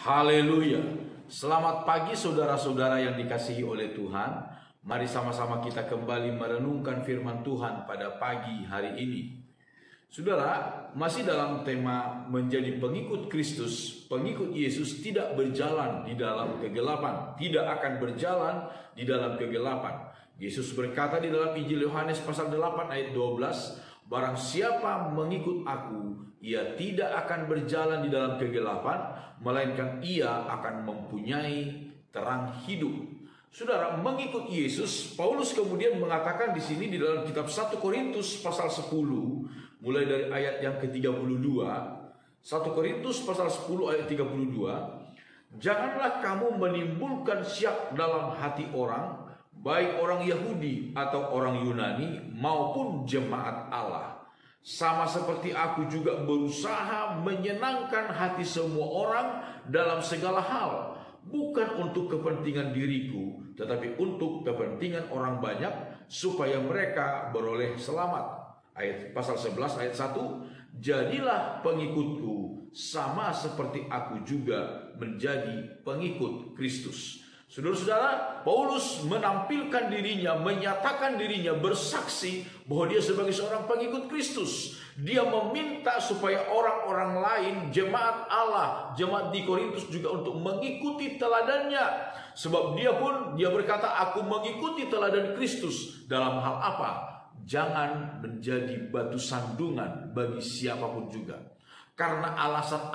Haleluya. Selamat pagi saudara-saudara yang dikasihi oleh Tuhan. Mari sama-sama kita kembali merenungkan firman Tuhan pada pagi hari ini. Saudara, masih dalam tema menjadi pengikut Kristus. Pengikut Yesus tidak berjalan di dalam kegelapan, tidak akan berjalan di dalam kegelapan. Yesus berkata di dalam Injil Yohanes pasal 8 ayat 12, barang siapa mengikut aku, ia tidak akan berjalan di dalam kegelapan, melainkan ia akan mempunyai terang hidup. Saudara, mengikut Yesus, Paulus kemudian mengatakan di sini di dalam kitab 1 Korintus pasal 10, mulai dari ayat yang ke-32, 1 Korintus pasal 10 ayat 32, janganlah kamu menimbulkan syak dalam hati orang, baik orang Yahudi atau orang Yunani maupun jemaat Allah. Sama seperti aku juga berusaha menyenangkan hati semua orang dalam segala hal, bukan untuk kepentingan diriku, tetapi untuk kepentingan orang banyak, supaya mereka beroleh selamat. Ayat pasal 11 ayat 1, jadilah pengikutku sama seperti aku juga menjadi pengikut Kristus. Saudara-saudara, Paulus menampilkan dirinya, menyatakan dirinya, bersaksi bahwa dia sebagai seorang pengikut Kristus. Dia meminta supaya orang-orang lain, jemaat Allah, jemaat di Korintus juga untuk mengikuti teladannya. Sebab dia berkata, aku mengikuti teladan Kristus. Dalam hal apa? Jangan menjadi batu sandungan bagi siapapun juga. Karena alasan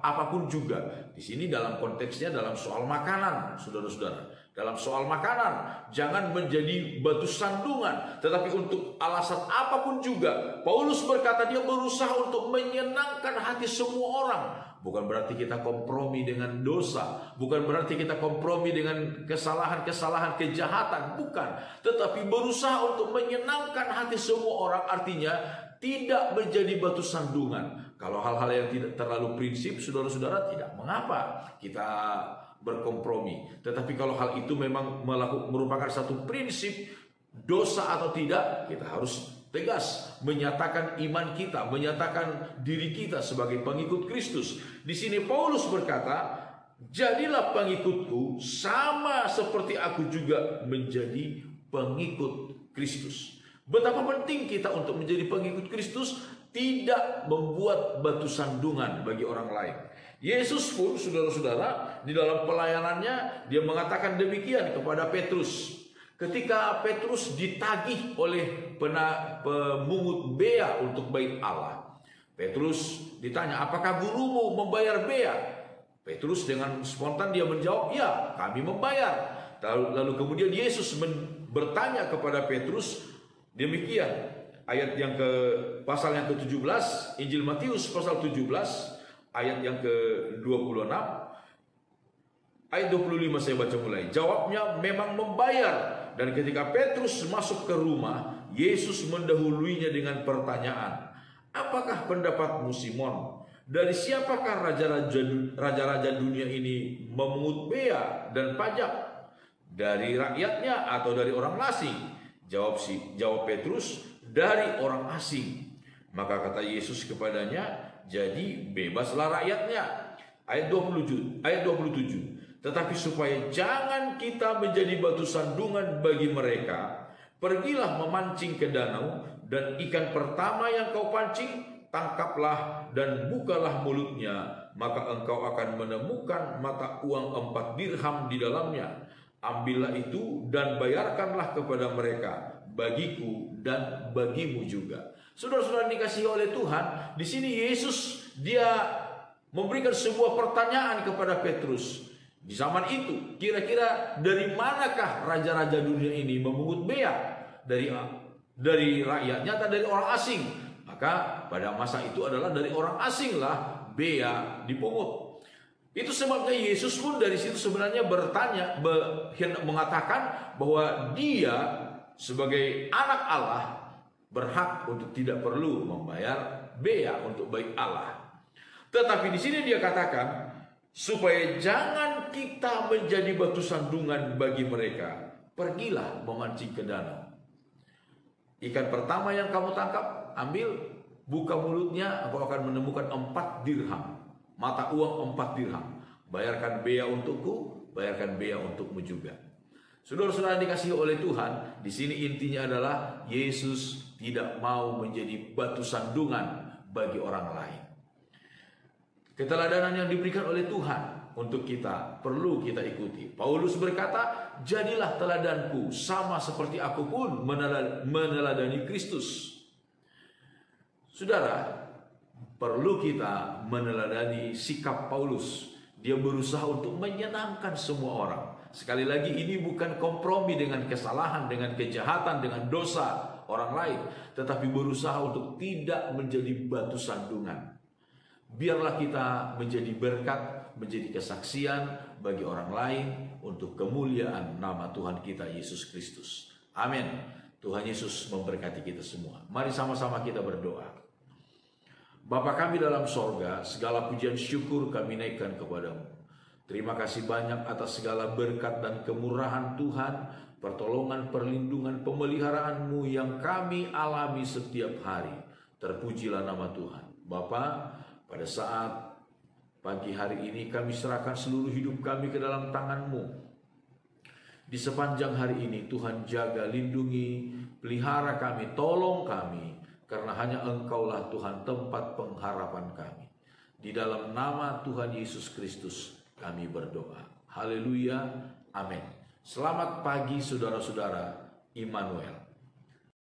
apapun juga. Di sini dalam konteksnya dalam soal makanan, saudara-saudara. Dalam soal makanan, jangan menjadi batu sandungan. Tetapi untuk alasan apapun juga, Paulus berkata dia berusaha untuk menyenangkan hati semua orang. Bukan berarti kita kompromi dengan dosa, bukan berarti kita kompromi dengan kesalahan-kesalahan, kejahatan, bukan. Tetapi berusaha untuk menyenangkan hati semua orang, artinya tidak menjadi batu sandungan. Kalau hal-hal yang tidak terlalu prinsip, saudara-saudara, tidak mengapa kita berkompromi. Tetapi kalau hal itu memang merupakan satu prinsip, dosa atau tidak, kita harus tegas menyatakan iman kita, menyatakan diri kita sebagai pengikut Kristus. Di sini Paulus berkata, jadilah pengikutku sama seperti aku juga menjadi pengikut Kristus. Betapa penting kita untuk menjadi pengikut Kristus, tidak membuat batu sandungan bagi orang lain. Yesus pun, saudara-saudara, di dalam pelayanannya dia mengatakan demikian kepada Petrus. Ketika Petrus ditagih oleh pemungut bea untuk bait Allah, Petrus ditanya, apakah gurumu membayar bea? Petrus dengan spontan dia menjawab, ya, kami membayar. Lalu kemudian Yesus bertanya kepada Petrus demikian. Ayat yang pasal yang ke-17, Injil Matius pasal 17, ayat yang ke-26, ayat 25 saya baca mulai. Jawabnya, memang membayar. Dan ketika Petrus masuk ke rumah, Yesus mendahuluinya dengan pertanyaan, apakah pendapatmu Simon? Dari siapakah raja-raja dunia ini memungut bea dan pajak? Dari rakyatnya atau dari orang asing? Jawab Petrus, dari orang asing. Maka kata Yesus kepadanya, jadi bebaslah rakyatnya. Ayat 27. Tetapi supaya jangan kita menjadi batu sandungan bagi mereka, pergilah memancing ke danau, dan ikan pertama yang kau pancing, tangkaplah dan bukalah mulutnya, maka engkau akan menemukan mata uang 4 dirham di dalamnya. Ambillah itu dan bayarkanlah kepada mereka, bagiku dan bagimu juga. Saudara-saudara dikasihi oleh Tuhan, di sini Yesus dia memberikan sebuah pertanyaan kepada Petrus. Di zaman itu, kira-kira dari manakah raja-raja dunia ini memungut bea? Dari rakyatnya atau dari orang asing? Maka pada masa itu adalah dari orang asing lah bea dipungut. Itu sebabnya Yesus pun dari situ sebenarnya mengatakan bahwa dia sebagai anak Allah berhak untuk tidak perlu membayar bea untuk bait Allah. Tetapi di sini dia katakan supaya jangan kita menjadi batu sandungan bagi mereka, pergilah memancing ke danau. Ikan pertama yang kamu tangkap, ambil, buka mulutnya, engkau akan menemukan 4 dirham. Mata uang 4 dirham. Bayarkan bea untukku, bayarkan bea untukmu juga. Saudara-saudara yang dikasihi oleh Tuhan, di sini intinya adalah Yesus tidak mau menjadi batu sandungan bagi orang lain. Keteladanan yang diberikan oleh Tuhan untuk kita perlu kita ikuti. Paulus berkata, jadilah teladanku sama seperti aku pun meneladani Kristus. Saudara, perlu kita meneladani sikap Paulus. Dia berusaha untuk menyenangkan semua orang. Sekali lagi, ini bukan kompromi dengan kesalahan, dengan kejahatan, dengan dosa orang lain, tetapi berusaha untuk tidak menjadi batu sandungan. Biarlah kita menjadi berkat, menjadi kesaksian bagi orang lain untuk kemuliaan nama Tuhan kita Yesus Kristus. Amin. Tuhan Yesus memberkati kita semua. Mari sama-sama kita berdoa. Bapa kami dalam sorga, segala pujian syukur kami naikkan kepadamu. Terima kasih banyak atas segala berkat dan kemurahan Tuhan, pertolongan, perlindungan, pemeliharaanmu yang kami alami setiap hari. Terpujilah nama Tuhan. Bapa, pada saat pagi hari ini kami serahkan seluruh hidup kami ke dalam tangan-Mu. Di sepanjang hari ini Tuhan jaga, lindungi, pelihara kami, tolong kami. Karena hanya Engkaulah Tuhan tempat pengharapan kami. Di dalam nama Tuhan Yesus Kristus kami berdoa. Haleluya. Amin. Selamat pagi saudara-saudara Immanuel.